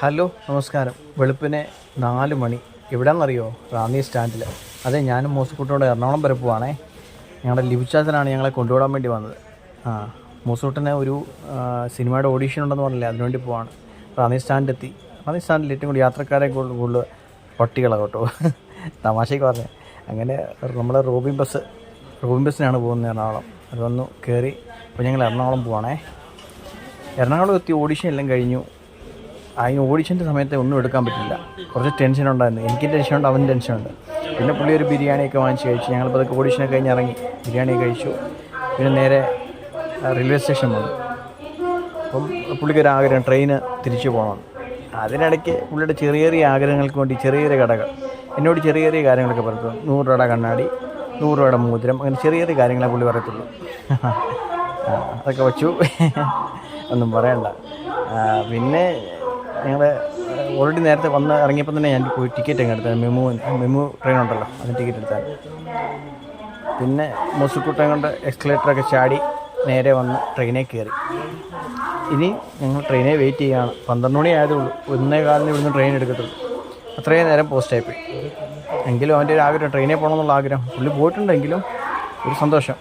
Hello നമസ്കാരം. വെളുപ്പിനെ 4 മണി. എവിടെയാണെന്നറിയോ? റാന്നി സ്റ്റാൻഡിൽ. അതെ, ഞാനും മൂസുക്കുട്ടനോട് എറണാകുളം വരെ പോവാണേ. ഞങ്ങളുടെ ലിബിച്ചാച്ചനാണ് ഞങ്ങളെ കൊണ്ടുവിടാൻ വേണ്ടി വന്നത്. മൂസുക്കുട്ടന് ഒരു സിനിമയുടെ ഓഡീഷൻ ഉണ്ടെന്ന് പറഞ്ഞില്ലേ, അതിനുവേണ്ടി പോവാണ്. റാന്നി സ്റ്റാൻഡിലെത്തി. റാന്നി സ്റ്റാൻഡിൽ ഏറ്റവും കൂടുതൽ യാത്രക്കാരെ കൂടുതൽ പട്ടികളാണ് കേട്ടോ. തമാശയ്ക്ക് പറഞ്ഞത്. അങ്ങനെ നമ്മൾ റോബിൻ ബസ്സിനാണ് പോകുന്നത് എറണാകുളം. അത് വന്നു കയറി. അപ്പോൾ ഞങ്ങൾ എറണാകുളം പോവാണേ. എറണാകുളം എത്തി. ഓഡീഷൻ എല്ലാം കഴിഞ്ഞു. അതിന് ഓഡിഷൻ്റെ സമയത്ത് ഒന്നും എടുക്കാൻ പറ്റില്ല. കുറച്ച് ടെൻഷൻ ഉണ്ടായിരുന്നു. എനിക്ക് ടെൻഷനുണ്ട്, അവന് ടെൻഷനുണ്ട്. പിന്നെ പുള്ളി ഒരു ബിരിയാണിയൊക്കെ വാങ്ങിച്ച് കഴിച്ചു. ഞങ്ങളിപ്പോൾ അതൊക്കെ ഓഡിഷനൊക്കെ കഴിഞ്ഞ് ഇറങ്ങി ബിരിയാണി കഴിച്ചു. പിന്നെ നേരെ റെയിൽവേ സ്റ്റേഷൻ വന്നു. അപ്പം പുള്ളിക്കൊരു ആഗ്രഹം ട്രെയിന് തിരിച്ചു പോകണം. അതിനിടയ്ക്ക് പുള്ളിയുടെ ചെറിയ ചെറിയ ആഗ്രഹങ്ങൾക്ക് വേണ്ടി ചെറിയ ചെറിയ കടകൾ എന്നോട് ചെറിയ ചെറിയ കാര്യങ്ങളൊക്കെ പറഞ്ഞു. 100 രൂപയുടെ കണ്ണാടി, 100 രൂപയുടെ മോതിരം, അങ്ങനെ ചെറിയ ചെറിയ കാര്യങ്ങളെ പുള്ളി പറയത്തുള്ളൂ. അതൊക്കെ വച്ചു. ഒന്നും പറയണ്ട. പിന്നെ ഞങ്ങൾ ഓൾറെഡി നേരത്തെ വന്ന് ഇറങ്ങിയപ്പോൾ തന്നെ ഞാൻ പോയി ടിക്കറ്റ് അങ്ങ് എടുത്താൽ മെമു ട്രെയിൻ ഉണ്ടല്ലോ, അതിന് ടിക്കറ്റ് എടുത്താൽ. പിന്നെ മൂസുക്കുട്ടൻ കൊണ്ട് എക്സ്കലേറ്ററൊക്കെ ചാടി നേരെ വന്ന് ട്രെയിനിൽ കയറി. ഇനി ഞങ്ങൾ ട്രെയിനെ വെയിറ്റ് ചെയ്യുകയാണ്. 12 മണി ആയതേ ഉള്ളൂ. 1:15 ഇവിടുന്ന് ട്രെയിൻ എടുക്കത്തുള്ളൂ. അത്രയും നേരം പോസ്റ്റായിപ്പോയി. എങ്കിലും അവൻ്റെ ഒരു ആഗ്രഹം, ട്രെയിനിൽ പോകണമെന്നുള്ള ആഗ്രഹം. പുള്ളി പോയിട്ടുണ്ടെങ്കിലും ഒരു സന്തോഷം.